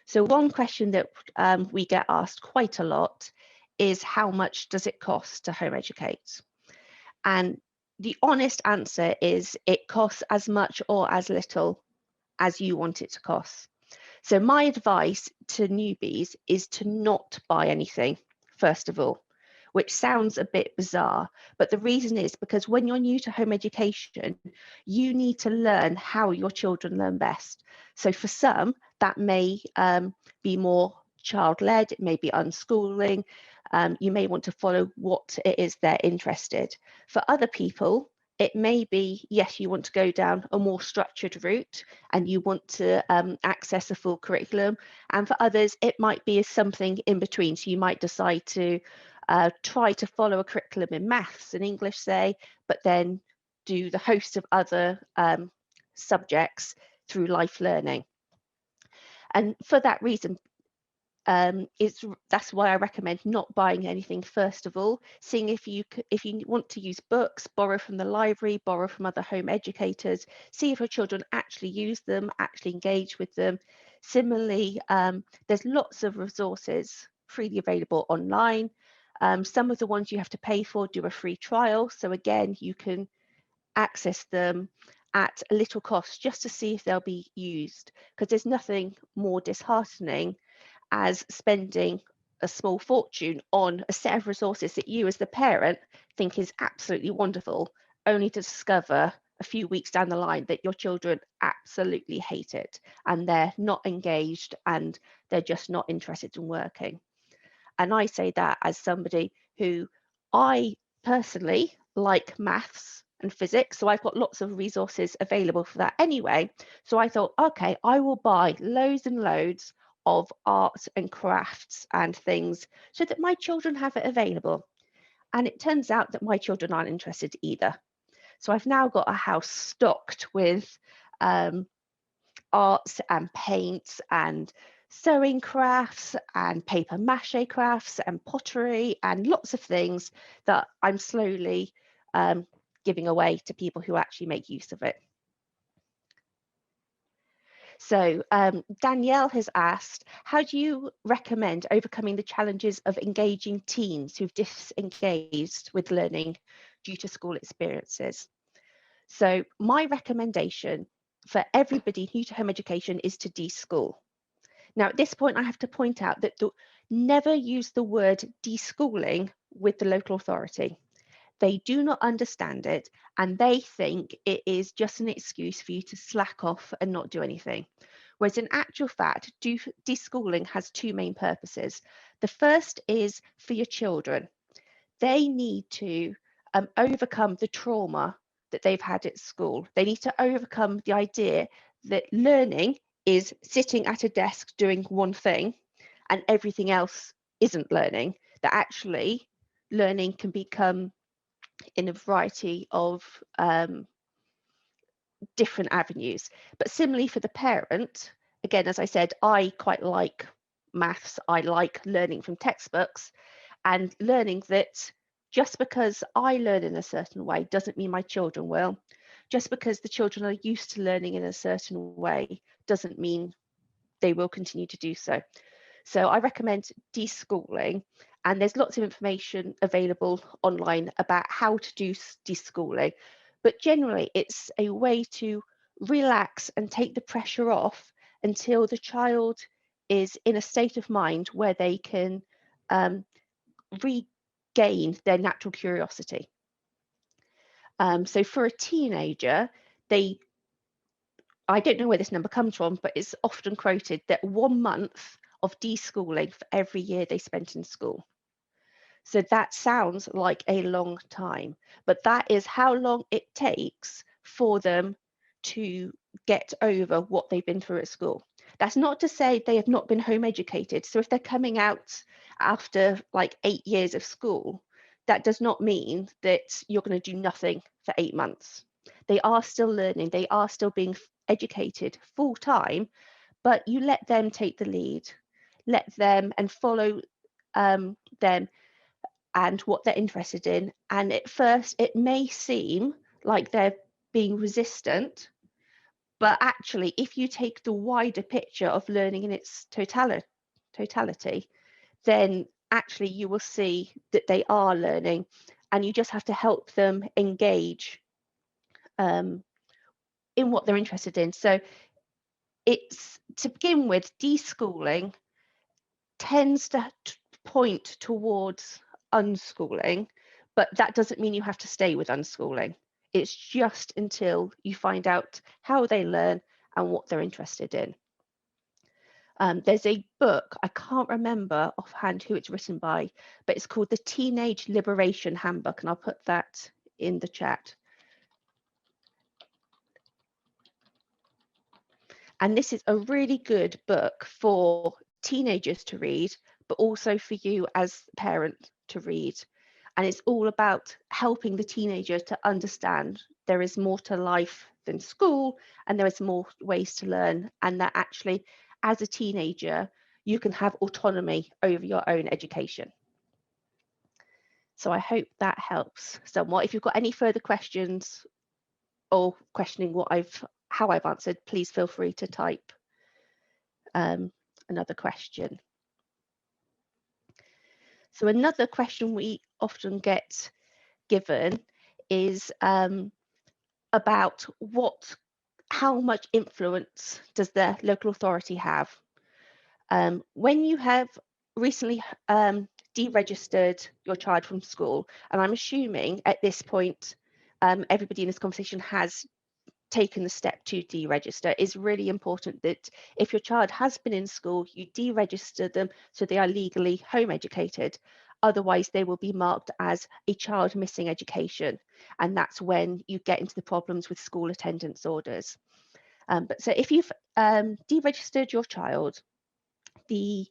So one question that we get asked quite a lot is, how much does it cost to home educate? And the honest answer is it costs as much or as little as you want it to cost. So my advice to newbies is to not buy anything, first of all, which sounds a bit bizarre, but the reason is because when you're new to home education, you need to learn how your children learn best. So for some, that may be more child-led, it may be unschooling, you may want to follow what it is they're interested. For other people, it may be, yes, you want to go down a more structured route and you want to access a full curriculum. And for others, it might be something in between. So you might decide to try to follow a curriculum in maths and English, say, but then do the host of other subjects through life learning. And for that reason, that's why I recommend not buying anything first of all, seeing if you want to use books, borrow from the library, borrow from other home educators, see if your children actually use them, actually engage with them. Similarly, there's lots of resources freely available online. Some of the ones you have to pay for do a free trial, so again you can access them at a little cost just to see if they'll be used, because there's nothing more disheartening as spending a small fortune on a set of resources that you as the parent think is absolutely wonderful, only to discover a few weeks down the line that your children absolutely hate it and they're not engaged and they're just not interested in working. And I say that as somebody who, I personally like maths and physics, so I've got lots of resources available for that anyway. So I thought, okay, I will buy loads and loads of arts and crafts and things so that my children have it available. And it turns out that my children aren't interested either. So I've now got a house stocked with arts and paints and sewing crafts and paper mache crafts and pottery and lots of things that I'm slowly giving away to people who actually make use of it. So Danielle has asked, how do you recommend overcoming the challenges of engaging teens who've disengaged with learning due to school experiences? So my recommendation for everybody new to home education is to deschool. Now, at this point, I have to point out that never use the word deschooling with the local authority. They do not understand it, and they think it is just an excuse for you to slack off and not do anything. Whereas in actual fact, deschooling has two main purposes. The first is for your children. They need to overcome the trauma that they've had at school. They need to overcome the idea that learning is sitting at a desk doing one thing and everything else isn't learning, that actually learning can become in a variety of different avenues. But similarly for the parent, again, as I said, I quite like maths, I like learning from textbooks and learning that just because I learn in a certain way doesn't mean my children will. Just because the children are used to learning in a certain way doesn't mean they will continue to do so. So I recommend deschooling, and there's lots of information available online about how to do deschooling. But generally, it's a way to relax and take the pressure off until the child is in a state of mind where they can regain their natural curiosity. So for a teenager, I don't know where this number comes from, but it's often quoted that 1 month of deschooling for every year they spent in school. So that sounds like a long time, but that is how long it takes for them to get over what they've been through at school. That's not to say they have not been home educated. So if they're coming out after like 8 years of school, that does not mean that you're going to do nothing for 8 months. They are still learning, they are still being educated full time, but you let them take the lead, let them and follow them and what they're interested in. And at first, it may seem like they're being resistant, But actually, if you take the wider picture of learning in its totality, then actually you will see that they are learning, and you just have to help them engage in what they're interested in. So it's, to begin with, deschooling tends to point towards unschooling, but that doesn't mean you have to stay with unschooling. It's just until you find out how they learn and what they're interested in. There's a book, I can't remember offhand who it's written by, but it's called the Teenage Liberation Handbook, and I'll put that in the chat. And this is a really good book for teenagers to read, but also for you as a parent to read. And it's all about helping the teenager to understand there is more to life than school, and there is more ways to learn, and that actually, as a teenager, you can have autonomy over your own education. So I hope that helps somewhat. If you've got any further questions or questioning how I've answered, please feel free to type another question. So another question we often get given is about how much influence does the local authority have? When you have recently deregistered your child from school, and I'm assuming at this point everybody in this conversation has taken the step to deregister, is really important that if your child has been in school, you deregister them so they are legally home educated. Otherwise, they will be marked as a child missing education. And that's when you get into the problems with school attendance orders. But so if you've deregistered your child, you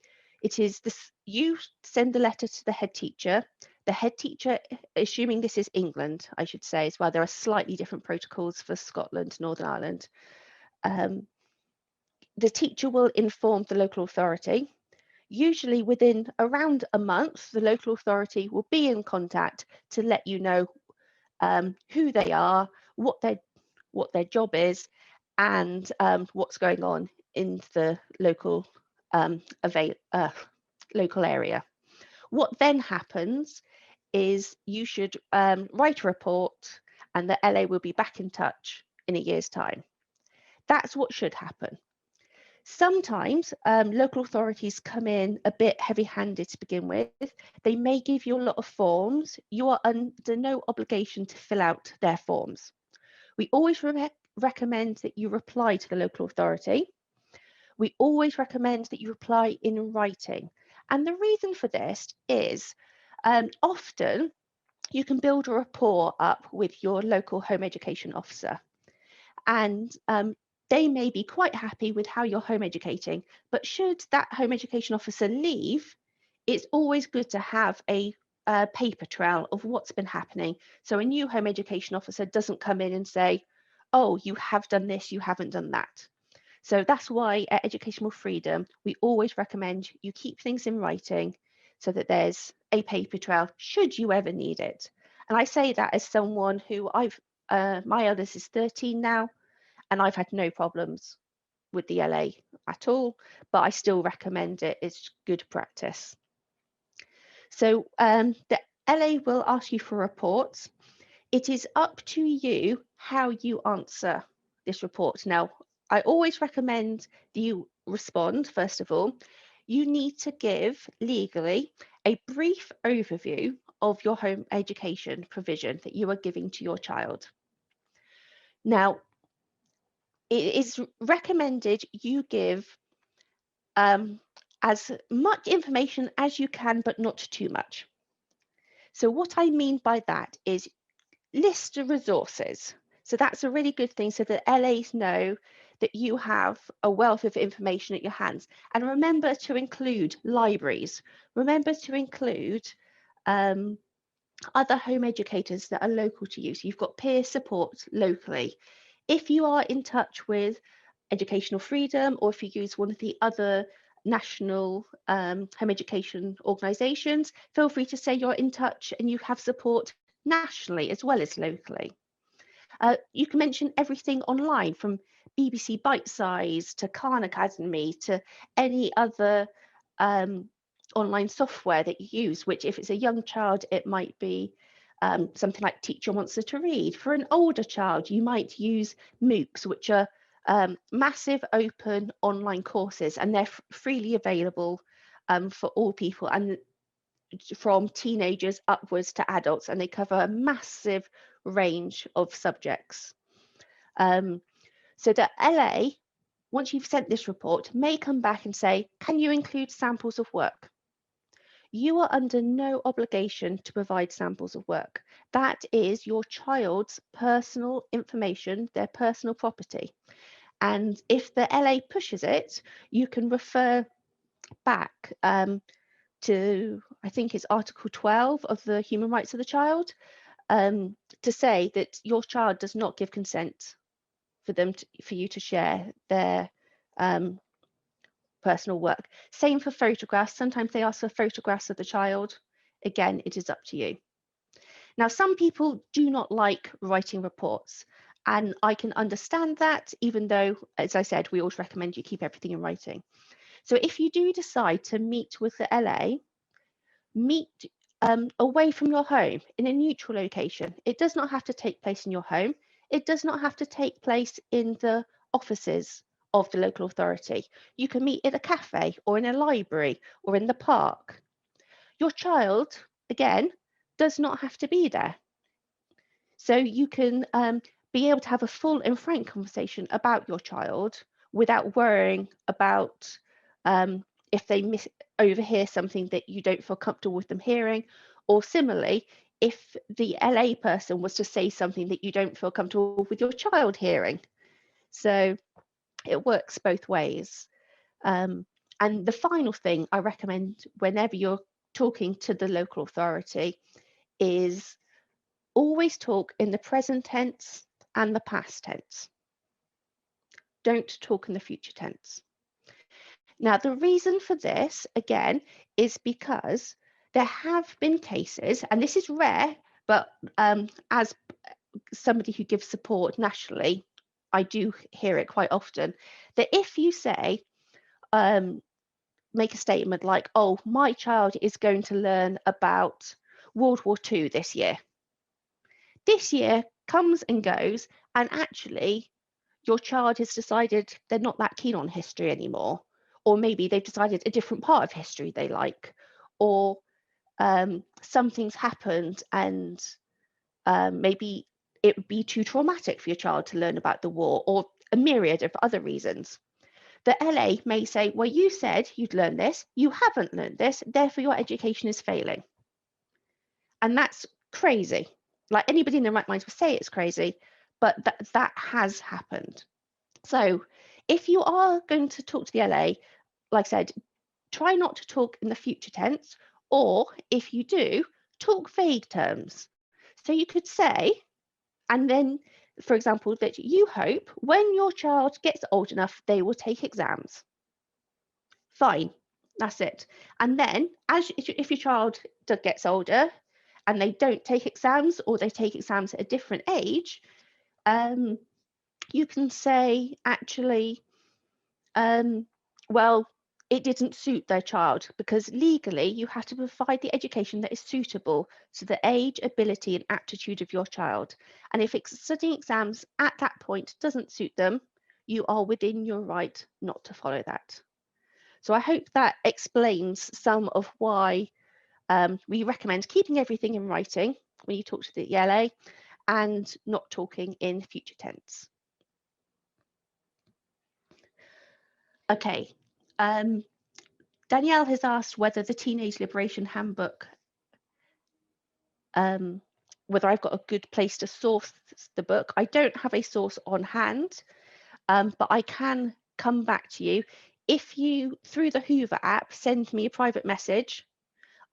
send the letter to the head teacher. The head teacher, assuming this is England, I should say as well, there are slightly different protocols for Scotland, Northern Ireland. The teacher will inform the local authority. Usually within around a month, the local authority will be in contact to let you know who they are, what their job is, and what's going on in the local local area. What then happens is you should write a report, and the LA will be back in touch in a year's time. That's what should happen. Sometimes local authorities come in a bit heavy-handed to begin with. They may give you a lot of forms. You are under no obligation to fill out their forms. We always recommend that you reply to the local authority. We always recommend that you reply in writing. And the reason for this is often you can build a rapport up with your local home education officer. And they may be quite happy with how you're home educating, but should that home education officer leave, it's always good to have a paper trail of what's been happening. So a new home education officer doesn't come in and say, oh, you have done this, you haven't done that. So that's why at Educational Freedom, we always recommend you keep things in writing so that there's a paper trail should you ever need it. And I say that as someone who my eldest is 13 now, and I've had no problems with the LA at all, but I still recommend it. It's good practice. So the LA will ask you for reports. It is up to you how you answer this report. Now, I always recommend that you respond, first of all. You need to give legally a brief overview of your home education provision that you are giving to your child. Now, it is recommended you give as much information as you can, but not too much. So what I mean by that is list the resources. So that's a really good thing so that LAs know that you have a wealth of information at your hands. And remember to include libraries. Remember to include other home educators that are local to you. So you've got peer support locally. If you are in touch with Educational Freedom, or if you use one of the other national home education organisations, feel free to say you're in touch and you have support nationally as well as locally. You can mention everything online, from BBC Bite Size to Khan Academy to any other online software that you use, which if it's a young child, it might be something like Teacher Wants Her to Read. For an older child, you might use MOOCs, which are massive open online courses, and they're freely available for all people, and from teenagers upwards to adults, and they cover a massive range of subjects. So the LA, once you've sent this report, may come back and say, can you include samples of work? You are under no obligation to provide samples of work. That is your child's personal information, their personal property. And if the LA pushes it, you can refer back to, I think it's Article 12 of the Human Rights of the Child, to say that your child does not give consent for you to share their personal work. Same for photographs. Sometimes they ask for photographs of the child. Again, it is up to you. Now, some people do not like writing reports, and I can understand that, even though, as I said, we always recommend you keep everything in writing. So if you do decide to meet with the LA, meet away from your home in a neutral location. It does not have to take place in your home. It does not have to take place in the offices of the local authority. You can meet at a cafe or in a library or in the park. Your child, again, does not have to be there. So you can be able to have a full and frank conversation about your child without worrying about if they overhear something that you don't feel comfortable with them hearing, or similarly, if the LA person was to say something that you don't feel comfortable with your child hearing. So it works both ways. And the final thing I recommend whenever you're talking to the local authority is always talk in the present tense and the past tense. Don't talk in the future tense. Now, the reason for this, again, is because there have been cases, and this is rare, but as somebody who gives support nationally, I do hear it quite often, that if you say, make a statement like, oh, my child is going to learn about World War II this year. This year comes and goes, and actually your child has decided they're not that keen on history anymore, or maybe they've decided a different part of history they like, or something's happened and maybe it would be too traumatic for your child to learn about the war, or a myriad of other reasons. The LA may say, well, you said you'd learn this, you haven't learned this, therefore your education is failing. And that's crazy. Like, anybody in their right mind will say it's crazy, but that has happened. So if you are going to talk to the LA, like I said, try not to talk in the future tense, or if you do, talk vague terms. So you could say, and then, for example, that you hope when your child gets old enough, they will take exams. Fine, that's it. And then, if your child gets older and they don't take exams, or they take exams at a different age, you can say, actually, well, it didn't suit their child, because legally you have to provide the education that is suitable to the age, ability, and aptitude of your child. And if studying exams at that point doesn't suit them, you are within your right not to follow that. So I hope that explains some of why we recommend keeping everything in writing when you talk to the ELA and not talking in future tense. Okay, Danielle has asked whether the Teenage Liberation Handbook, whether I've got a good place to source the book. I don't have a source on hand, but I can come back to you. If you, through the Hoover app, send me a private message,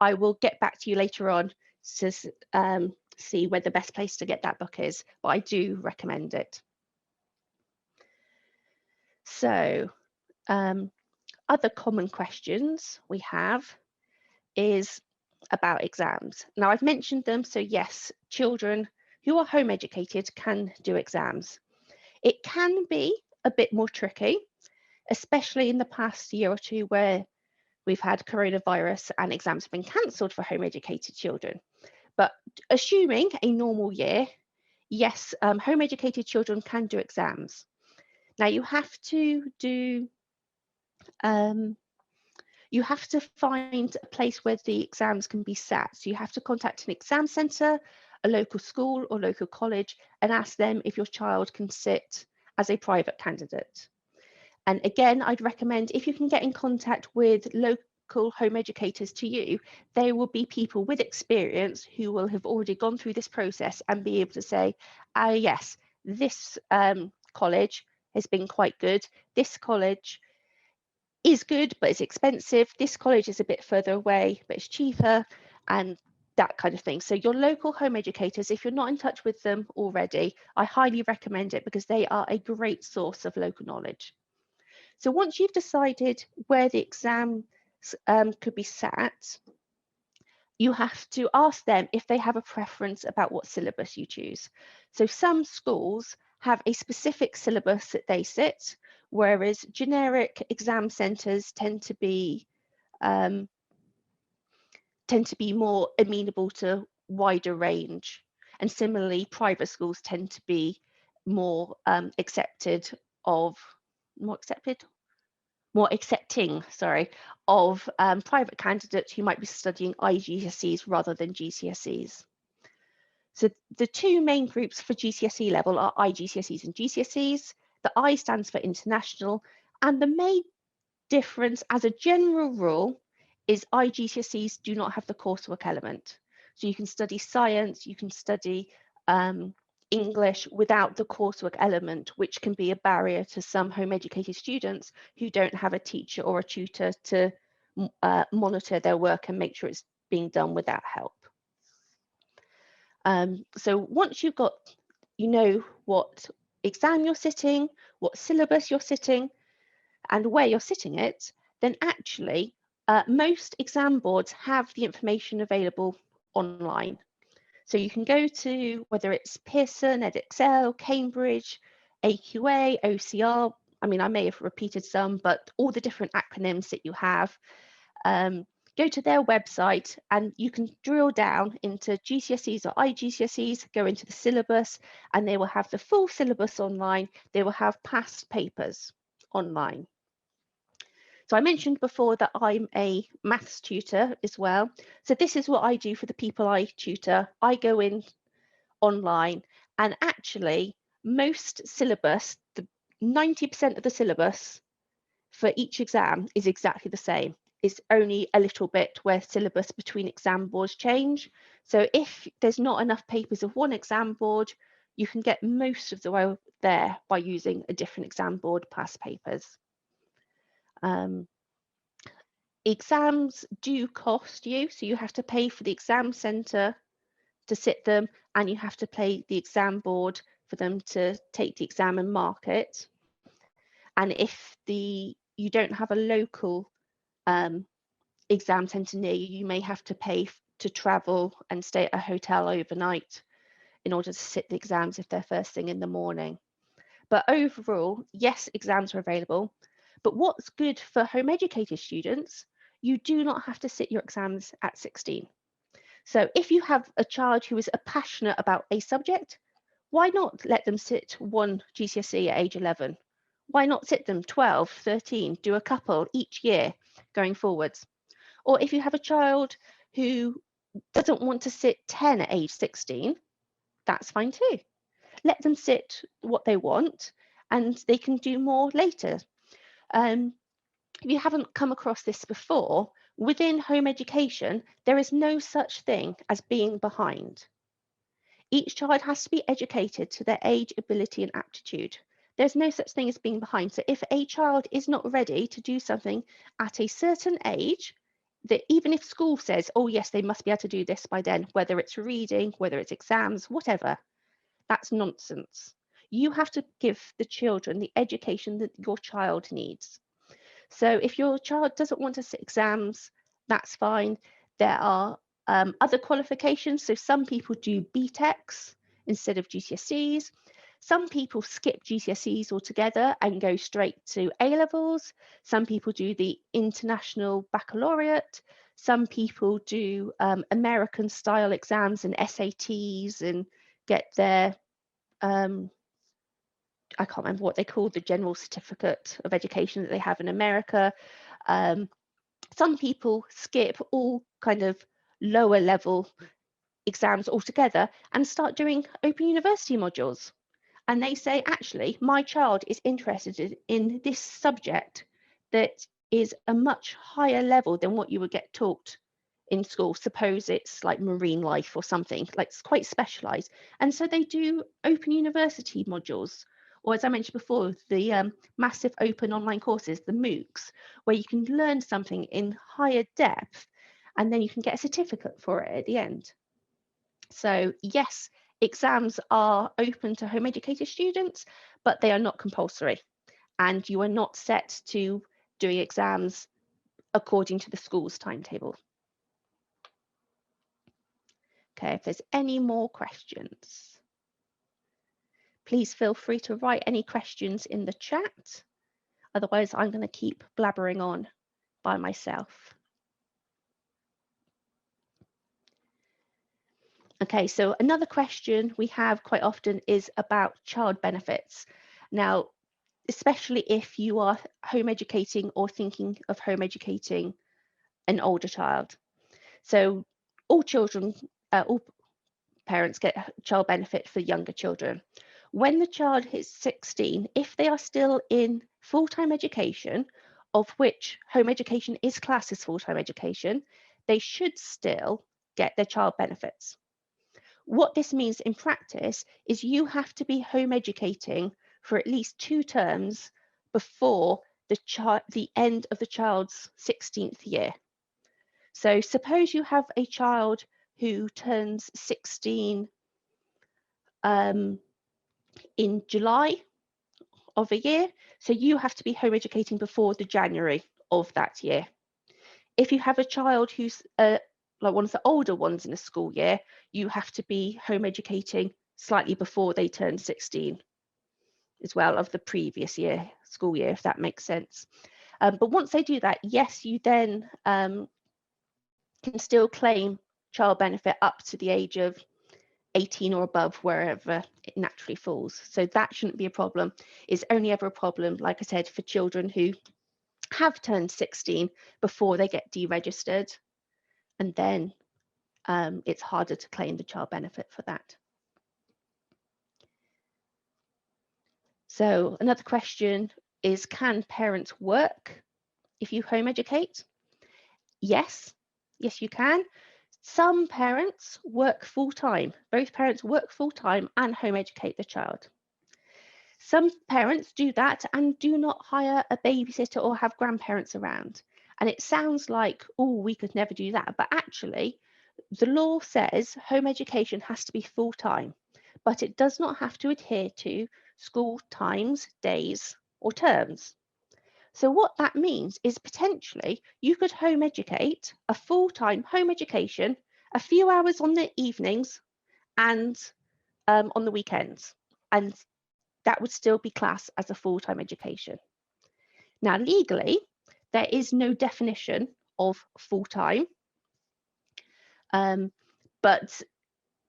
I will get back to you later on to see where the best place to get that book is, but I do recommend it. So other common questions we have is about exams. Now, I've mentioned them, so yes, children who are home educated can do exams. It can be a bit more tricky, especially in the past year or two where we've had coronavirus and exams have been cancelled for home educated children. But assuming a normal year, yes, home educated children can do exams. Now you have to find a place where the exams can be sat. So you have to contact an exam centre, a local school or local college, and ask them if your child can sit as a private candidate. And again, I'd recommend if you can get in contact with local home educators to you, they will be people with experience who will have already gone through this process and be able to say, yes, this college has been quite good. This college is good, but it's expensive. This college is a bit further away, but it's cheaper, and that kind of thing. So your local home educators, if you're not in touch with them already, I highly recommend it because they are a great source of local knowledge. So once you've decided where the exams could be sat, you have to ask them if they have a preference about what syllabus you choose. So some schools have a specific syllabus that they sit, whereas generic exam centres tend to be more amenable to wider range. And similarly, private schools tend to be more accepted of more accepted more accepting, sorry, of private candidates who might be studying IGCSEs rather than GCSEs. So the two main groups for GCSE level are IGCSEs and GCSEs. The I stands for international, and the main difference as a general rule is IGCSEs do not have the coursework element. So you can study science, you can study English without the coursework element, which can be a barrier to some home educated students who don't have a teacher or a tutor to monitor their work and make sure it's being done without help. So once you know what exam you're sitting, what syllabus you're sitting, and where you're sitting it, then actually most exam boards have the information available online. So you can go to whether it's Pearson, Edexcel, Cambridge, AQA, OCR. I mean, I may have repeated some, but all the different acronyms that you have. Go to their website and you can drill down into GCSEs or IGCSEs, go into the syllabus, and they will have the full syllabus online. They will have past papers online. So I mentioned before that I'm a maths tutor as well. So this is what I do for the people I tutor. I go in online and actually most syllabus, the 90% of the syllabus for each exam is exactly the same. It's only a little bit where syllabus between exam boards change. So if there's not enough papers of one exam board, you can get most of the way there by using a different exam board past papers. Exams do cost you, so you have to pay for the exam centre to sit them, and you have to pay the exam board for them to take the exam and mark it. And if you don't have a local exam centre near you, you may have to pay to travel and stay at a hotel overnight in order to sit the exams if they're first thing in the morning. But overall, yes, exams are available. But what's good for home educated students, you do not have to sit your exams at 16. So if you have a child who is passionate about a subject, why not let them sit one GCSE at age 11? Why not sit them 12, 13, do a couple each year going forwards? Or if you have a child who doesn't want to sit 10 at age 16, that's fine too. Let them sit what they want and they can do more later. If you haven't come across this before, within home education, there is no such thing as being behind. Each child has to be educated to their age, ability, and aptitude. There's no such thing as being behind. So if a child is not ready to do something at a certain age, that even if school says, oh yes, they must be able to do this by then, whether it's reading, whether it's exams, whatever, that's nonsense. You have to give the children the education that your child needs. So if your child doesn't want to sit exams, that's fine. There are other qualifications. So some people do BTECs instead of GCSEs. Some people skip GCSEs altogether and go straight to A levels. Some people do the International Baccalaureate. Some people do American style exams and SATs and get their I can't remember what they call the general certificate of education that they have in America. Some people skip all kind of lower level exams altogether and start doing Open University modules. And they say, actually, my child is interested in this subject that is a much higher level than what you would get taught in school. Suppose it's like marine life or something, like it's quite specialized. And so they do Open University modules, or as I mentioned before, the massive open online courses, the MOOCs, where you can learn something in higher depth, and then you can get a certificate for it at the end. So yes, exams are open to home educated students, but they are not compulsory. And you are not set to doing exams according to the school's timetable. Okay, if there's any more questions, please feel free to write any questions in the chat. Otherwise, I'm going to keep blabbering on by myself. Okay, so another question we have quite often is about child benefits. Now, especially if you are home educating or thinking of home educating an older child. So all children, all parents get child benefit for younger children. When the child hits 16, if they are still in full-time education, of which home education is classed as full-time education, they should still get their child benefits. What this means in practice is you have to be home educating for at least 2 terms before the end of the child's 16th year. So suppose you have a child who turns 16 in July of a year, so you have to be home educating before the January of that year. If you have a child who's like one of the older ones in a school year, you have to be home educating slightly before they turn 16 as well of the previous year, school year, if that makes sense. But once they do that, yes, you then can still claim child benefit up to the age of 18 or above, wherever it naturally falls. So that shouldn't be a problem. It's only ever a problem, like I said, for children who have turned 16 before they get deregistered, and then it's harder to claim the child benefit for that. So another question is, can parents work if you home educate? Yes, yes you can. Some parents work full-time. Both parents work full-time and home educate the child. Some parents do that and do not hire a babysitter or have grandparents around. And it sounds like, oh, we could never do that. But actually, the law says home education has to be full-time, but it does not have to adhere to school times, days, or terms. So what that means is potentially you could home educate a full-time home education, a few hours on the evenings and on the weekends. And that would still be classed as a full-time education. Now, legally, there is no definition of full-time, but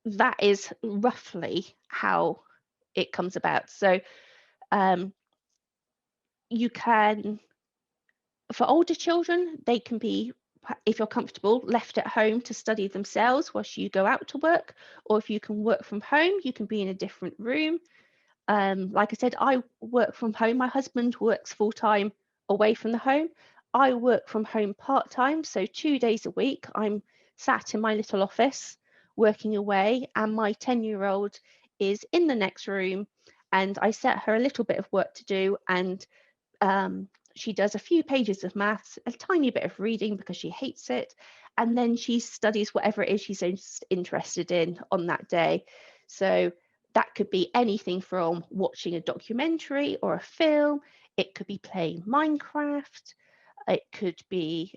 that is roughly how it comes about. So you can, for older children, they can be, if you're comfortable, left at home to study themselves whilst you go out to work, or if you can work from home, you can be in a different room. Like I said, I work from home. My husband works full-time away from the home. I work from home part-time, so 2 days a week I'm sat in my little office working away, and my 10-year-old is in the next room, and I set her a little bit of work to do, and she does a few pages of maths, a tiny bit of reading because she hates it, and then she studies whatever it is she's interested in on that day. So that could be anything from watching a documentary or a film. It could be playing Minecraft. It could be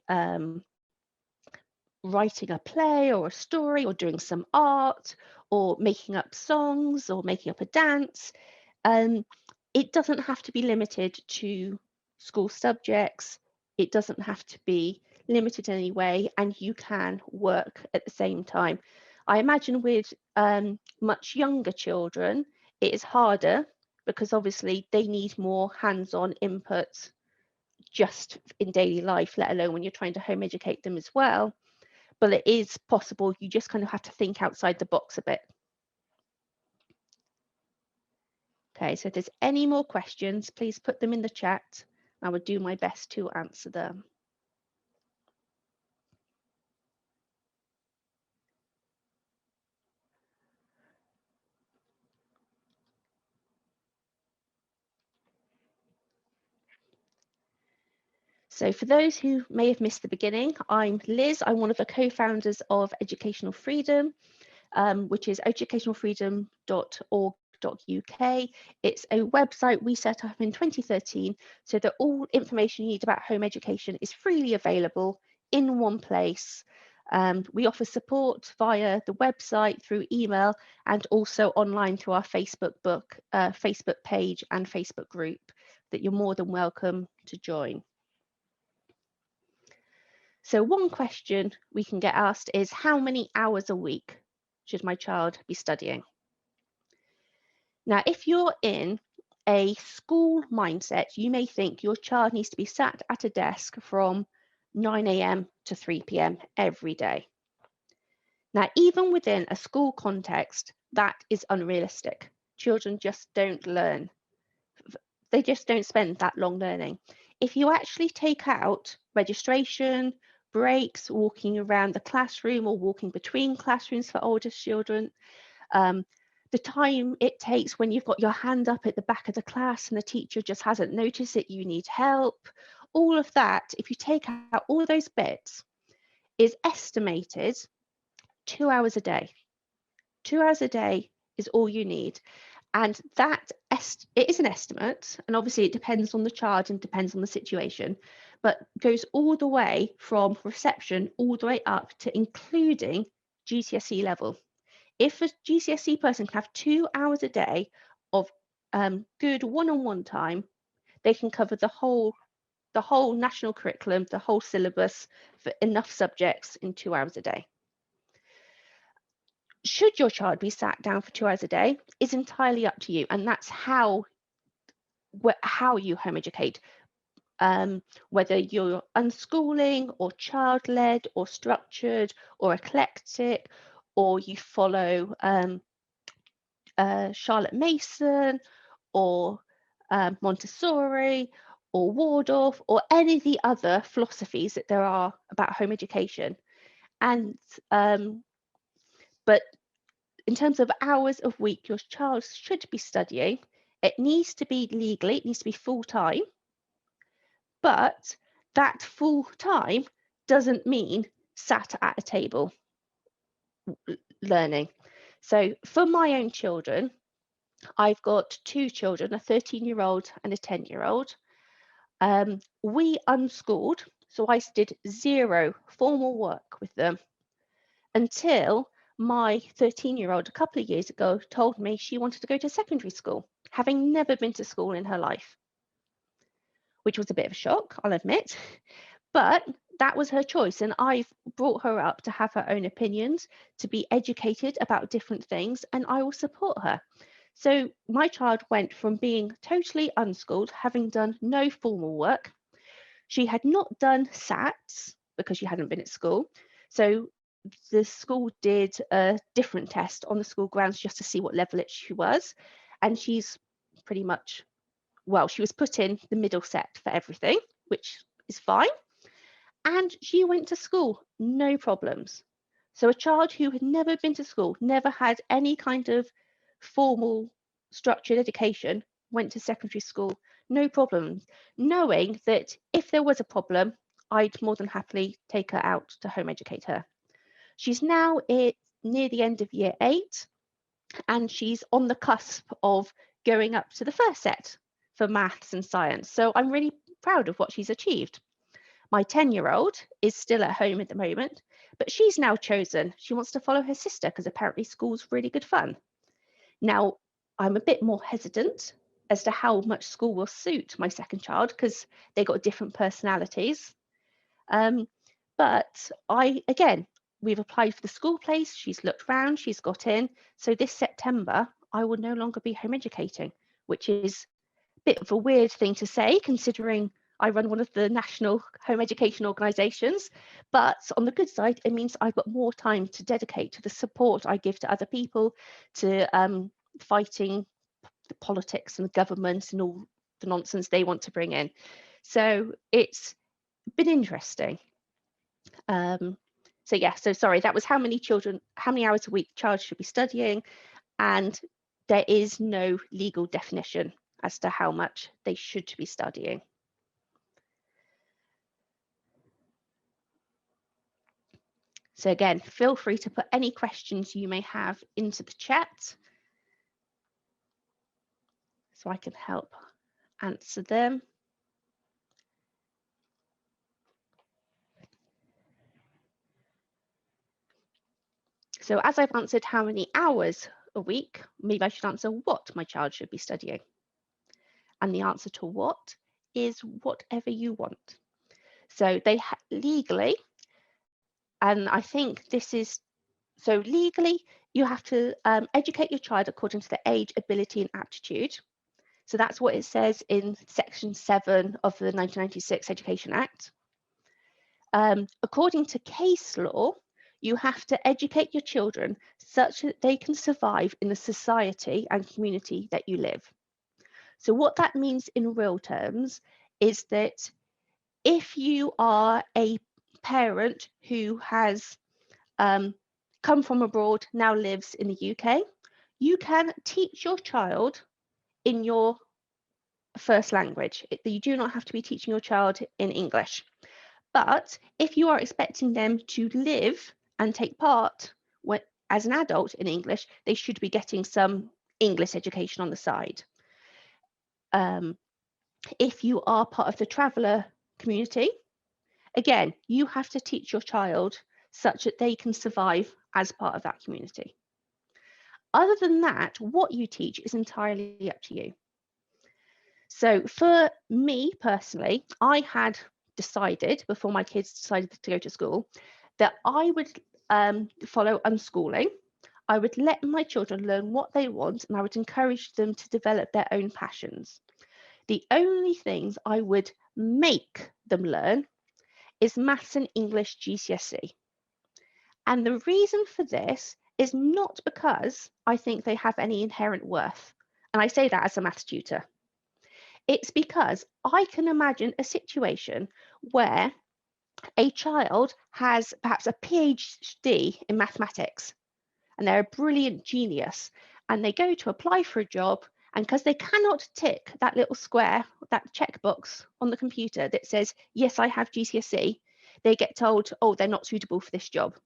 writing a play or a story or doing some art or making up songs or making up a dance. It doesn't have to be limited to school subjects. It doesn't have to be limited in any way, and you can work at the same time. I imagine with much younger children, it is harder because obviously they need more hands-on input just in daily life, let alone when you're trying to home educate them as well. But it is possible. You just kind of have to think outside the box a bit. Okay, so if there's any more questions, please put them in the chat. I will do my best to answer them. So for those who may have missed the beginning, I'm Liz. I'm one of the co-founders of Educational Freedom, which is educationalfreedom.org.uk. It's a website we set up in 2013 so that all information you need about home education is freely available in one place. We offer support via the website, through email, and also online through our Facebook page and Facebook group that you're more than welcome to join. So one question we can get asked is, how many hours a week should my child be studying? Now, if you're in a school mindset, you may think your child needs to be sat at a desk from 9 a.m. to 3 p.m. every day. Now, even within a school context, that is unrealistic. Children just don't learn. They just don't spend that long learning. If you actually take out registration, breaks, walking around the classroom or walking between classrooms for older children, the time it takes when you've got your hand up at the back of the class and the teacher just hasn't noticed that you need help, all of that, if you take out all those bits, is estimated 2 hours a day. 2 hours a day is all you need. And that it is an estimate, and obviously it depends on the child and depends on the situation, but goes all the way from reception all the way up to including GCSE level. If a GCSE person can have 2 hours a day of good one-on-one time, they can cover the whole national curriculum, the whole syllabus for enough subjects in 2 hours a day. Should your child be sat down for 2 hours a day is entirely up to you, and that's how you home educate. Whether you're unschooling or child-led or structured or eclectic, or you follow Charlotte Mason or Montessori or Waldorf or any of the other philosophies that there are about home education. And but in terms of hours of week your child should be studying, it needs to be legally, it needs to be full-time, but that full-time doesn't mean sat at a table learning. So for my own children, I've got 2 children, a 13-year-old and a 10-year-old. We unschooled, so I did 0 formal work with them until my 13-year-old a couple of years ago told me she wanted to go to secondary school, having never been to school in her life, which was a bit of a shock, I'll admit. But that was her choice, and I've brought her up to have her own opinions, to be educated about different things, and I will support her. So my child went from being totally unschooled, having done no formal work. She had not done SATs because she hadn't been at school. So the school did a different test on the school grounds just to see what level she was. And she's pretty much, well, she was put in the middle set for everything, which is fine. And she went to school, no problems. So a child who had never been to school, never had any kind of formal structured education, went to secondary school, no problems, knowing that if there was a problem, I'd more than happily take her out to home educate her. She's now near the end of year 8, and she's on the cusp of going up to the first set for maths and science. So I'm really proud of what she's achieved. My 10-year-old is still at home at the moment, but she's now chosen she wants to follow her sister because apparently school's really good fun. Now, I'm a bit more hesitant as to how much school will suit my second child because they got different personalities. Um, but again, we've applied for the school place. She's looked round, she's got in. So this September, I will no longer be home educating, which is a bit of a weird thing to say, considering I run one of the national home education organisations. But on the good side, it means I've got more time to dedicate to the support I give to other people, to fighting the politics and the government and all the nonsense they want to bring in. So it's been interesting. So yeah, so sorry, that was how many hours a week child should be studying, and there is no legal definition as to how much they should be studying. So again, feel free to put any questions you may have into the chat so I can help answer them. So as I've answered how many hours a week, maybe I should answer what my child should be studying. And the answer to what is whatever you want. So they legally, and I think this is, so legally, you have to educate your child according to their age, ability and aptitude. So that's what it says in Section 7 of the 1996 Education Act. According to case law, you have to educate your children such that they can survive in the society and community that you live. So what that means in real terms is that if you are a parent who has come from abroad, now lives in the UK, you can teach your child in your first language. You do not have to be teaching your child in English. But if you are expecting them to live and take part as an adult in English, they should be getting some English education on the side. If you are part of the traveller community, again, you have to teach your child such that they can survive as part of that community. Other than that, what you teach is entirely up to you. So for me personally, I had decided before my kids decided to go to school that I would follow unschooling. I would let my children learn what they want and I would encourage them to develop their own passions. The only things I would make them learn is maths and English GCSE. And the reason for this is not because I think they have any inherent worth. And I say that as a maths tutor. It's because I can imagine a situation where a child has perhaps a PhD in mathematics and they're a brilliant genius and they go to apply for a job, and because they cannot tick that little square, that checkbox on the computer that says, yes, I have GCSE, they get told, oh, they're not suitable for this job.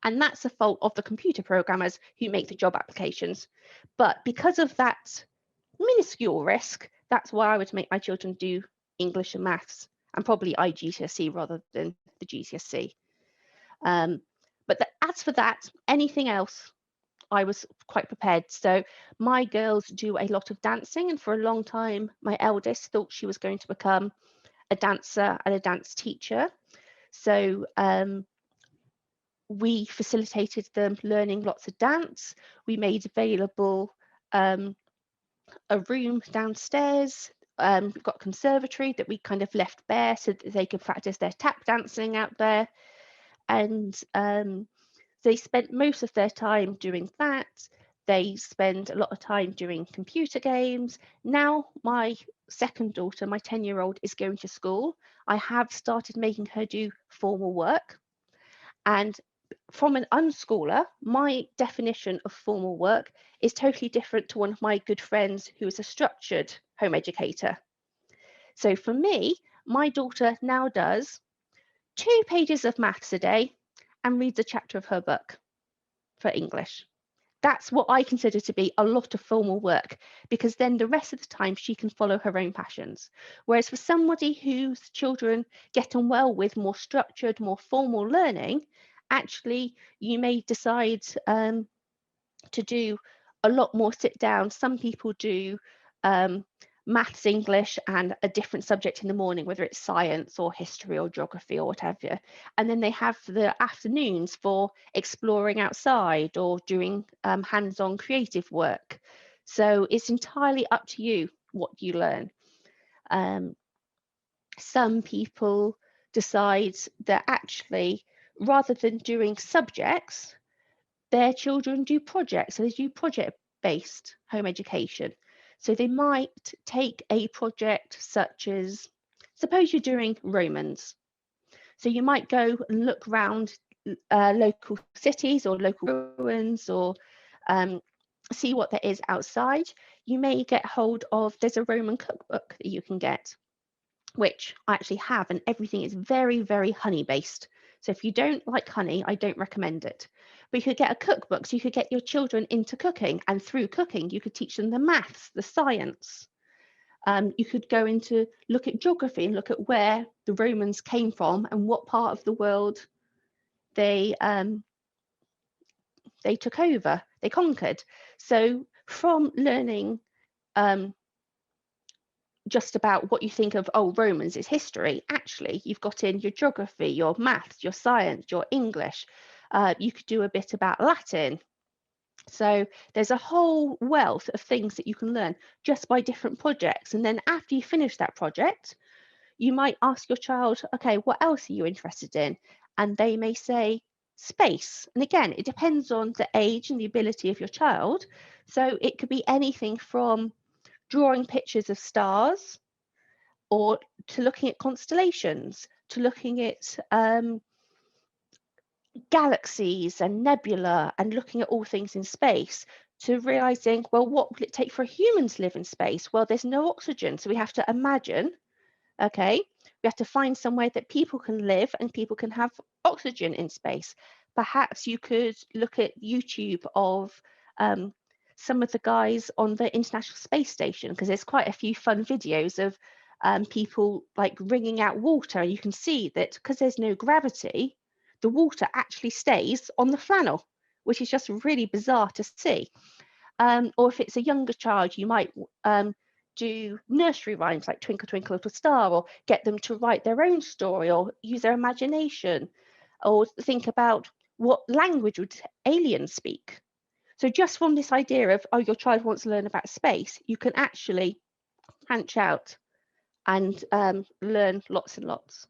And that's the fault of the computer programmers who make the job applications. But because of that minuscule risk, that's why I would make my children do English and maths and probably IGCSE rather than the GCSE. But as for that, anything else, I was quite prepared. So my girls do a lot of dancing, and for a long time, my eldest thought she was going to become a dancer and a dance teacher. So we facilitated them learning lots of dance. We made available a room downstairs. We've got a conservatory that we kind of left bare so that they could practice their tap dancing out there. And they spent most of their time doing that. They spend a lot of time doing computer games. Now my second daughter, my 10-year-old, is going to school. I have started making her do formal work. And from an unschooler, my definition of formal work is totally different to one of my good friends who is a structured home educator. So for me, my daughter now does 2 pages of maths a day and reads a chapter of her book for English. that's what I consider to be a lot of formal work, because then the rest of the time she can follow her own passions. Whereas for somebody whose children get on well with more structured, more formal learning, actually you may decide to do a lot more sit down. Some people do maths, English, and a different subject in the morning, whether it's science or history or geography or whatever. And then they have the afternoons for exploring outside or doing hands-on creative work. So it's entirely up to you what you learn. Some people decide that actually, rather than doing subjects, their children do projects. So they do project-based home education. So they might take a project such as, suppose you're doing Romans. So you might go and look around local cities or local ruins, or see what there is outside. You may get hold of, there's a Roman cookbook that you can get, which I actually have, and everything is very, very honey based. So if you don't like honey, I don't recommend it. But you could get a cookbook, so you could get your children into cooking, and through cooking, you could teach them the maths, the science. You could go into look at geography and look at where the Romans came from and what part of the world they took over, they conquered. So from learning just about what you think of, oh, Romans is history, actually you've got in your geography, your maths, your science, your English. You could do a bit about Latin. So there's a whole wealth of things that you can learn just by different projects. And then after you finish that project, you might ask your child, okay, what else are you interested in? And they may say space. And again, it depends on the age and the ability of your child. So it could be anything from drawing pictures of stars, or to looking at constellations, to looking at galaxies and nebula, and looking at all things in space, to realizing, well, what will it take for a human to live in space? Well, there's no oxygen, so we have to imagine, okay, we have to find somewhere that people can live and people can have oxygen in space. Perhaps you could look at YouTube of some of the guys on the International Space Station, because there's quite a few fun videos of people like wringing out water. You can see that because there's no gravity, the water actually stays on the flannel, which is just really bizarre to see. Or if it's a younger child, you might do nursery rhymes like Twinkle Twinkle Little Star, or get them to write their own story or use their imagination, or think about what language would aliens speak. So just from this idea of, oh, your child wants to learn about space, you can actually branch out and learn lots and lots.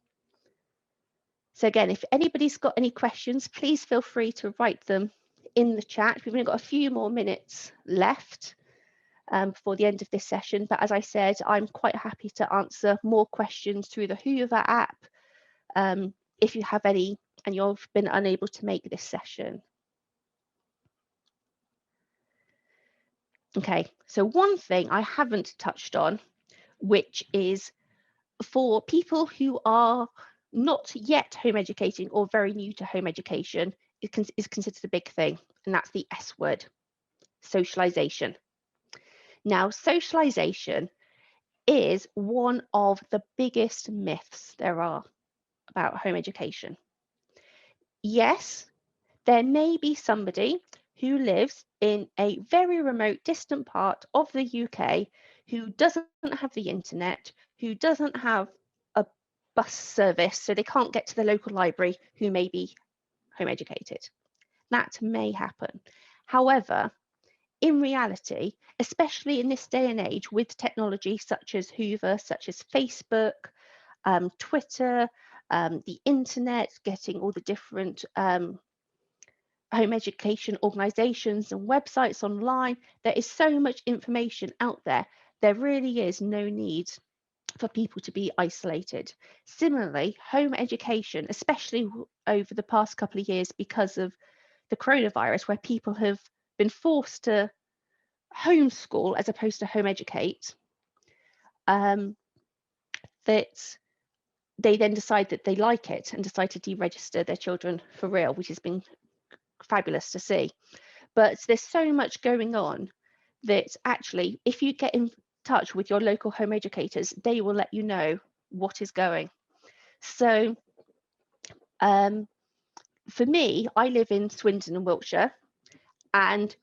So again, if anybody's got any questions, please feel free to write them in the chat. We've only got a few more minutes left before the end of this session. But as I said, I'm quite happy to answer more questions through the Hoover app if you have any and you've been unable to make this session. Okay, so one thing I haven't touched on, which is for people who are not yet home educating or very new to home education, is considered a big thing, and that's the S word, socialization. Now, socialization is one of the biggest myths there are about home education. Yes, there may be somebody who lives in a very remote, distant part of the UK who doesn't have the internet, who doesn't have a bus service, so they can't get to the local library, who may be home educated. That may happen. However, in reality, especially in this day and age with technology such as Hoover, such as Facebook, Twitter, the internet, getting all the different home education organisations and websites online, there is so much information out there. There really is no need for people to be isolated. Similarly, home education, especially over the past couple of years because of the coronavirus, where people have been forced to homeschool as opposed to home educate, that they then decide that they like it and decide to deregister their children for real, which has been fabulous to see. But there's so much going on that actually, if you get in touch with your local home educators, they will let you know what is going. So for me, I live in Swindon in Wiltshire, and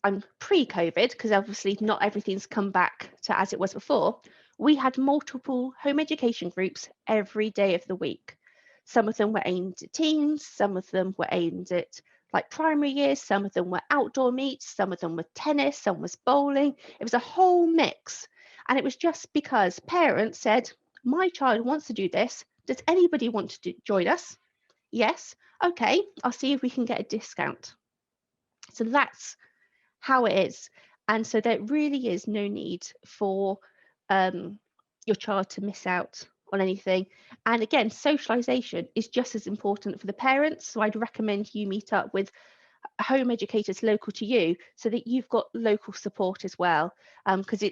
I'm pre-COVID, because obviously not everything's come back to as it was before. We had multiple home education groups every day of the week. Some of them were aimed at teens, some of them were aimed at like primary years, some of them were outdoor meets, some of them were tennis, some was bowling. It was a whole mix. And it was just because parents said, my child wants to do this. Does anybody want to join us? Yes. Okay, I'll see if we can get a discount. So that's how it is. And so there really is no need for your child to miss out on anything. And again, socialization is just as important for the parents. So I'd recommend you meet up with home educators local to you so that you've got local support as well. Because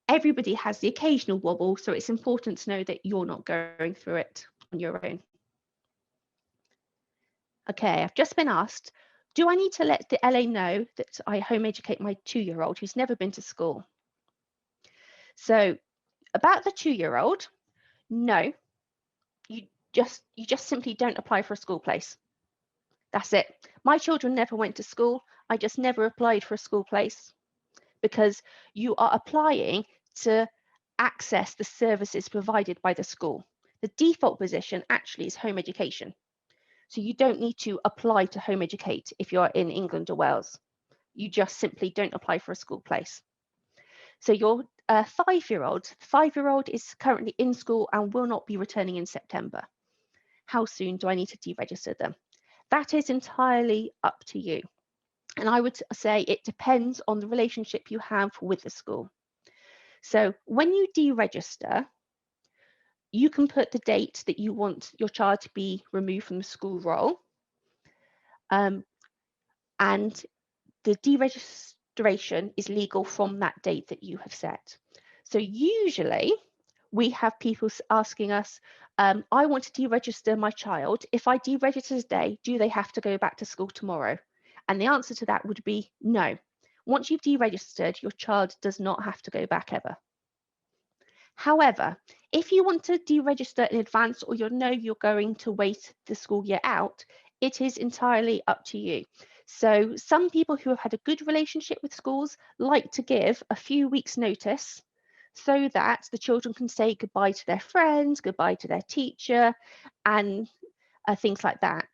everybody has the occasional wobble. So it's important to know that you're not going through it on your own. Okay, I've just been asked, do I need to let the LA know that I home educate my 2-year-old who's never been to school? So about the 2-year-old, no, you just simply don't apply for a school place. That's it. My children never went to school. I just never applied for a school place, because you are applying to access the services provided by the school. The default position actually is home education. So you don't need to apply to home educate if you're in England or Wales. You just simply don't apply for a school place. So your 5-year-old is currently in school and will not be returning in September. How soon do I need to deregister them? That is entirely up to you. And I would say it depends on the relationship you have with the school. So when you deregister, you can put the date that you want your child to be removed from the school roll. And the deregistration is legal from that date that you have set. So usually we have people asking us, I want to deregister my child. If I deregister today, do they have to go back to school tomorrow? And the answer to that would be no. Once you've deregistered, your child does not have to go back ever. However, if you want to deregister in advance, or you know you're going to wait the school year out, it is entirely up to you. So some people who have had a good relationship with schools like to give a few weeks' notice so that the children can say goodbye to their friends, goodbye to their teacher, and things like that.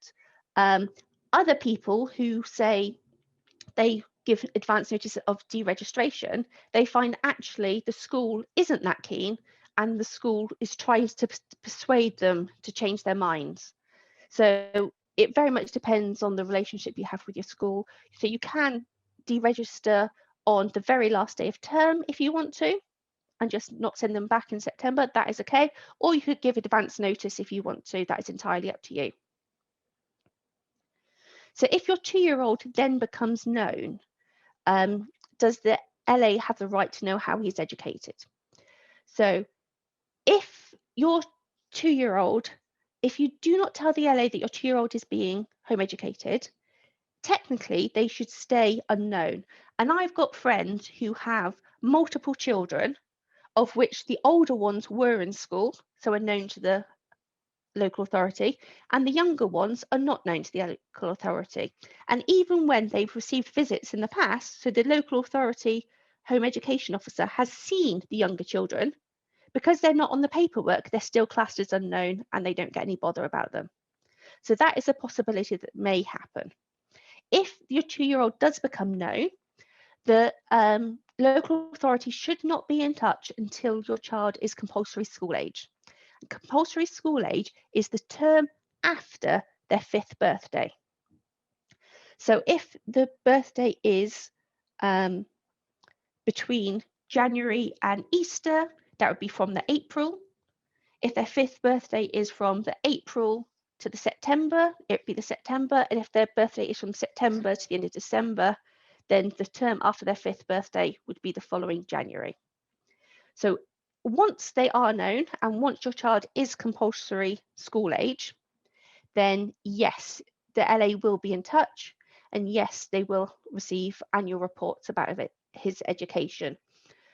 Other people who say they give advance notice of deregistration, they find actually the school isn't that keen, and the school is trying to persuade them to change their minds. So it very much depends on the relationship you have with your school. So you can deregister on the very last day of term if you want to, and just not send them back in September. That is okay. Or you could give advance notice if you want to. That is entirely up to you. So if your 2-year-old then becomes known, does the LA have the right to know how he's educated? So if your 2-year-old, if you do not tell the LA that your 2-year-old is being home educated, technically they should stay unknown. And I've got friends who have multiple children, of which the older ones were in school, so are known to the local authority, and the younger ones are not known to the local authority. And even when they've received visits in the past, so the local authority home education officer has seen the younger children, because they're not on the paperwork, they're still classed as unknown and they don't get any bother about them. So that is a possibility that may happen. If your 2-year-old does become known, the local authority should not be in touch until your child is compulsory school age. Compulsory school age is the term after their 5th birthday. So if the birthday is between January and Easter, that would be from the April. If their 5th birthday is from the April to the September, it would be the September. And if their birthday is from September to the end of December, then the term after their 5th birthday would be the following January. So once they are known, and once your child is compulsory school age, then yes, the LA will be in touch. and yes, they will receive annual reports about his education.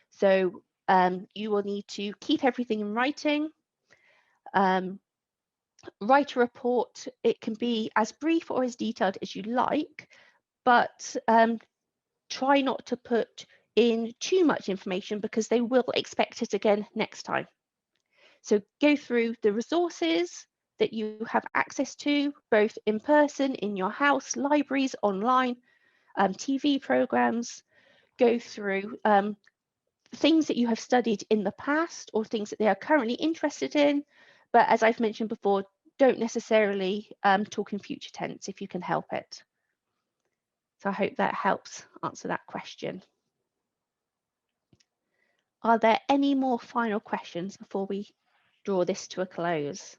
So you will need to keep everything in writing. Write a report. It can be as brief or as detailed as you like, but try not to put in too much information because they will expect it again next time. So go through the resources that you have access to, both in person, in your house, libraries, online, TV programs. Go through things that you have studied in the past or things that they are currently interested in. But as I've mentioned before, don't necessarily talk in future tense if you can help it. So I hope that helps answer that question. Are there any more final questions before we draw this to a close?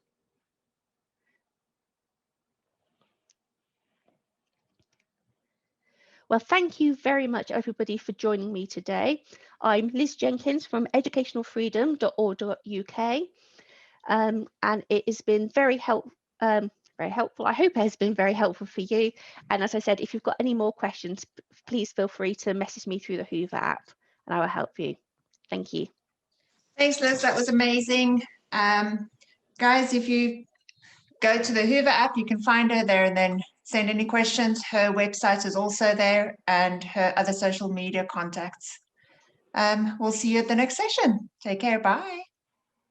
Well, thank you very much, everybody, for joining me today. I'm Liz Jenkins from educationalfreedom.org.uk, and it has been very helpful. I hope it has been very helpful for you. And as I said, if you've got any more questions, please feel free to message me through the Hoover app, and I will help you. Thank you. Thanks, Liz. That was amazing. Guys, if you go to the Hoover app, you can find her there and then send any questions. Her website is also there and her other social media contacts. We'll see you at the next session. Take care. Bye.